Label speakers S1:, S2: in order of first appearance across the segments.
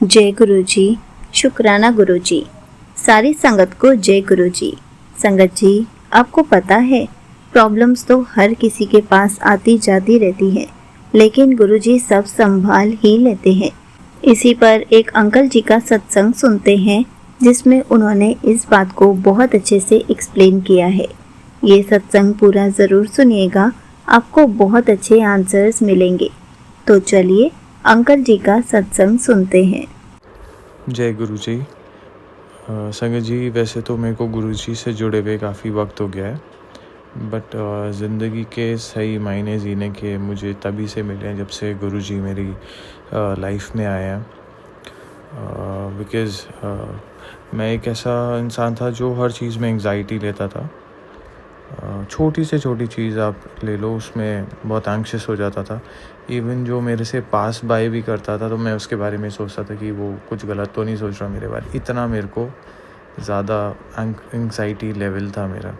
S1: जय गुरु जी। शुक्राना गुरु जी। सारी संगत को जय गुरु जी। संगत जी, आपको पता है प्रॉब्लम्स तो हर किसी के पास आती जाती रहती है, लेकिन गुरु जी सब संभाल ही लेते हैं। इसी पर एक अंकल जी का सत्संग सुनते हैं, जिसमें उन्होंने इस बात को बहुत अच्छे से एक्सप्लेन किया है। ये सत्संग पूरा ज़रूर सुनिएगा, आपको बहुत अच्छे आंसर्स मिलेंगे। तो चलिए अंकल जी का सत्संग सुनते हैं।
S2: जय गुरु जी। संगत जी, वैसे तो मेरे को गुरु जी से जुड़े हुए काफ़ी वक्त हो गया है, बट ज़िंदगी के सही मायने जीने के मुझे तभी से मिले हैं जब से गुरु जी मेरी लाइफ में आए हैं। बिकॉज़ मैं एक ऐसा इंसान था जो हर चीज़ में एंग्जाइटी लेता था। छोटी से छोटी चीज़ आप ले लो, उसमें बहुत एंग्शियस हो जाता था। इवन जो मेरे से पास बाय भी करता था तो मैं उसके बारे में सोचता था कि वो कुछ गलत तो नहीं सोच रहा मेरे बारे। इतना मेरे को ज़्यादा एंग्जाइटी लेवल था मेरा।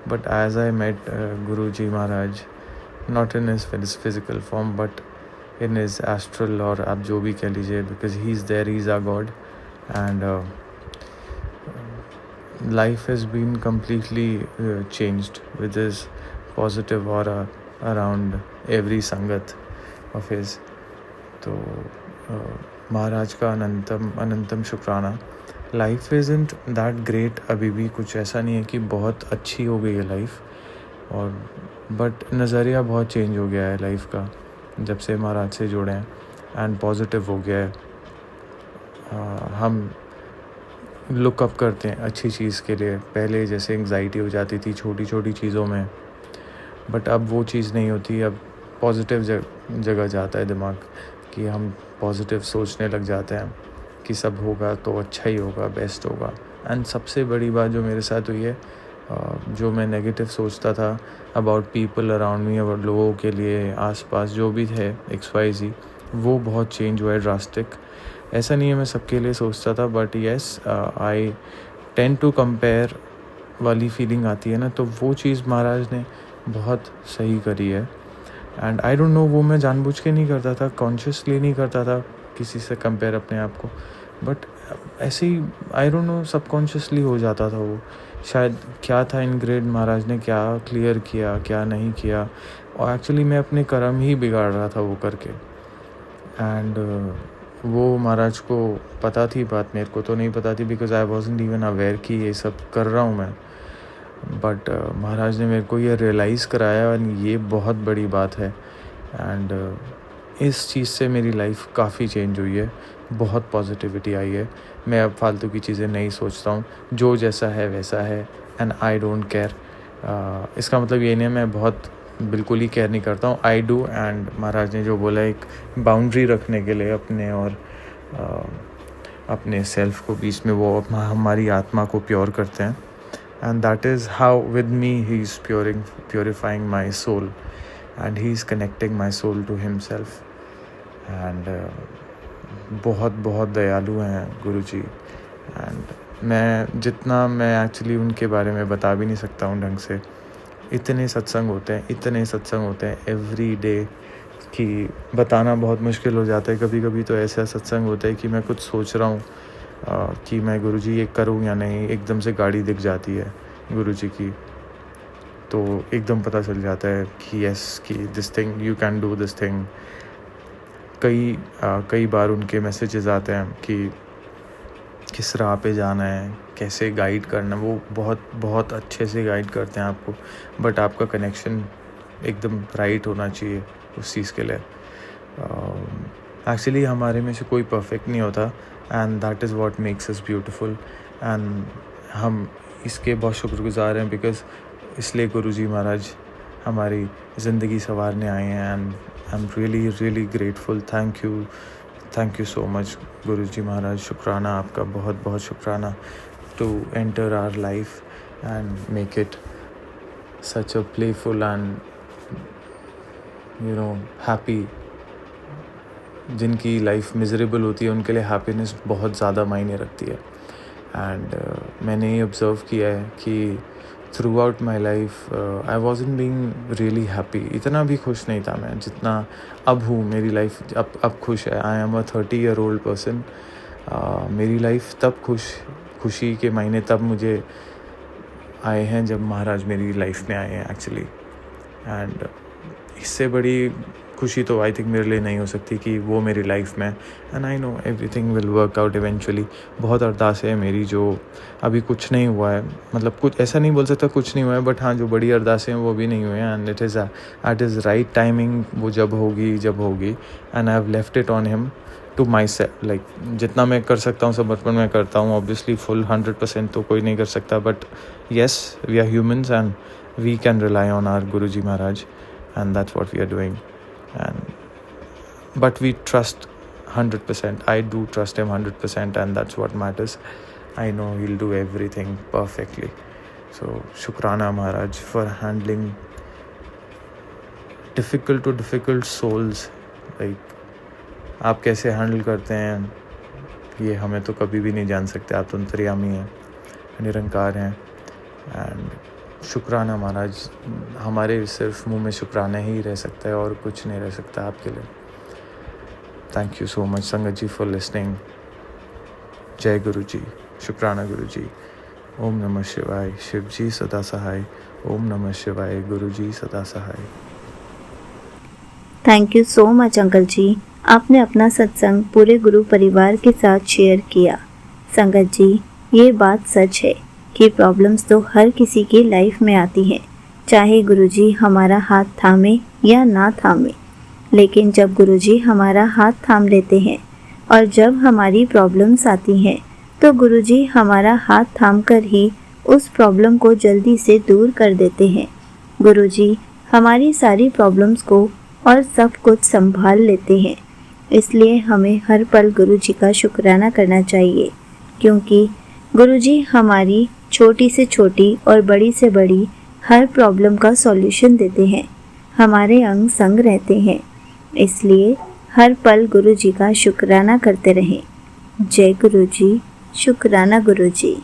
S2: But as I met guru ji Maharaj, not in his physical form but in his astral, और आप जो भी कह लीजिए, because he is there, he is our God. And life has been completely changed with his positive aura around every sangat of his. तो महाराज का अनंतम अनंतम शुक्राना। Life isn't that great, अभी भी कुछ ऐसा नहीं है कि बहुत अच्छी हो गई है लाइफ, और बट नज़रिया बहुत चेंज हो गया है लाइफ का जब से महाराज से जुड़े हैं, एंड पॉजिटिव हो गया है। हम लुकअप करते हैं अच्छी चीज़ के लिए। पहले जैसे एंग्जाइटी हो जाती थी छोटी छोटी चीज़ों में, बट अब वो चीज़ नहीं होती। अब पॉजिटिव जगह जाता है दिमाग, कि हम पॉजिटिव सोचने लग जाते हैं कि सब होगा तो अच्छा ही होगा, बेस्ट होगा। एंड सबसे बड़ी बात जो मेरे साथ हुई है, जो मैं नेगेटिव सोचता था about people around me, about लोगों के लिए आसपास जो भी थे XYZ, वो बहुत चेंज हुआ है ड्रास्टिक। ऐसा नहीं है मैं सबके लिए सोचता था, but yes, I tend to compare वाली फीलिंग आती है ना, तो वो चीज़ महाराज ने बहुत सही करी है। एंड आई डोंट नो, वो मैं जानबूझ के नहीं करता था, कॉन्शियसली नहीं करता था किसी से कंपेयर अपने आप को, बट ऐसे ही आई डोंट नो सबकॉन्शियसली हो जाता था वो। शायद क्या था इनग्रेड, महाराज ने क्या क्लियर किया क्या नहीं किया, और एक्चुअली मैं अपने कर्म ही बिगाड़ रहा था वो करके। एंड वो महाराज को पता थी बात, मेरे को तो नहीं पता थी, because I wasn't even aware कि ये सब कर रहा हूँ मैं। बट महाराज ने मेरे को ये रियलाइज़ कराया, और ये बहुत बड़ी बात है। एंड इस चीज़ से मेरी लाइफ काफ़ी चेंज हुई है, बहुत पॉजिटिविटी आई है। मैं अब फालतू की चीज़ें नहीं सोचता हूँ, जो जैसा है वैसा है, एंड आई डोंट केयर। इसका मतलब ये नहीं है मैं बहुत बिल्कुल ही केयर नहीं करता हूँ, आई डू। एंड महाराज ने जो बोला, एक बाउंड्री रखने के लिए अपने और अपने सेल्फ को बीच में, वो हमारी आत्मा को प्योर करते हैं। And that is how with me he is purifying my soul, and he is connecting my soul to himself. And बहुत बहुत दयालु हैं गुरु जी। एंड मैं एक्चुअली उनके बारे में बता भी नहीं सकता हूँ ढंग से। इतने सत्संग होते हैं एवरी डे कि बताना बहुत मुश्किल हो जाता है। कभी कभी तो ऐसा सत्संग होता है कि मैं कुछ सोच रहा हूँ कि मैं गुरुजी ये करूँ या नहीं, एकदम से गाड़ी दिख जाती है गुरुजी की, तो एकदम पता चल जाता है कि यस, कि this thing you can do this thing. कई बार उनके मैसेजेस आते हैं कि किस राह पे जाना है, कैसे गाइड करना। वो बहुत बहुत अच्छे से गाइड करते हैं आपको, बट आपका कनेक्शन एकदम राइट होना चाहिए उस चीज़ के लिए। एक्चुअली हमारे में से कोई परफेक्ट नहीं होता, and that is what makes us beautiful. And हम इसके बहुत शुक्रगुजार हैं, बिकॉज इसलिए गुरुजी महाराज हमारी ज़िंदगी संवारने आए हैं। And I am really really grateful. Thank you so much Guruji Maharaj. शुक्राना आपका, बहुत बहुत शुक्राना, to enter our life and make it such a playful and happy. जिनकी लाइफ मिजरेबल होती है उनके लिए हैप्पीनेस बहुत ज़्यादा मायने रखती है। एंड मैंने ये ऑब्ज़र्व किया है कि throughout my life I wasn't being really happy. इतना भी खुश नहीं था मैं जितना अब हूँ. मेरी लाइफ अब खुश है. I am a 30-year-old person. मेरी लाइफ तब खुशी के महीने तब मुझे आए हैं जब महाराज मेरी लाइफ में आए हैं एक्चुअली. एंड इससे बड़ी खुशी तो आई थिंक मेरे लिए नहीं हो सकती कि वो मेरी लाइफ में. And I know everything will work out eventually. बहुत अरदास है मेरी जो अभी कुछ नहीं हुआ है. मतलब कुछ ऐसा नहीं बोल सकता कुछ नहीं हुआ है, बट हाँ जो बड़ी अरदासें हैं वो भी नहीं हुए हैं. And it is at is right timing. वो जब होगी. And I have left it on him to myself. Like जितना मैं कर सकता हूँ सब बचपन में करता हूँ. ऑब्वियसली फुल 100% तो कोई नहीं कर सकता, but yes we are humans and we can rely on our Guruji Maharaj. And that's what we are doing. But we trust 100%. I do trust him 100%, and that's what matters. I know he'll do everything perfectly. So Shukrana Maharaj for handling difficult souls. Like आप कैसे handle करते हैं ये हमें तो कभी भी नहीं जान सकते. आप तो अंतर्यामी हैं, निरंकार हैं. एंड शुक्राना महाराज. हमारे सिर्फ मुंह में शुक्राना ही रह सकता है और कुछ नहीं रह सकता आपके लिए. थैंक यू सो मच संगत जी फॉर लिसनिंग. जय गुरु जी. शुक्राना गुरु जी. ओम नमः शिवाय. शिव जी सदा सहाय. ओम नमः शिवाय. गुरु जी सदा सहाय.
S1: Thank you so much uncle जी. आपने अपना सत्संग पूरे गुरु परिवार के साथ शेयर किया. संगत जी, ये बात सच है कि प्रॉब्लम्स तो हर किसी की लाइफ में आती हैं, चाहे गुरुजी हमारा हाथ थामे या ना थामे. लेकिन जब गुरुजी हमारा हाथ थाम लेते हैं और जब हमारी प्रॉब्लम्स आती हैं तो गुरुजी हमारा हाथ थामकर ही उस प्रॉब्लम को जल्दी से दूर कर देते हैं. गुरुजी हमारी सारी प्रॉब्लम्स को और सब कुछ संभाल लेते हैं. इसलिए हमें हर पल गुरुजी का शुक्राना करना चाहिए, क्योंकि गुरुजी हमारी छोटी से छोटी और बड़ी से बड़ी हर प्रॉब्लम का सॉल्यूशन देते हैं. हमारे अंग संग रहते हैं. इसलिए हर पल गुरुजी का शुक्राना करते रहें. जय गुरुजी. शुक्राना गुरुजी.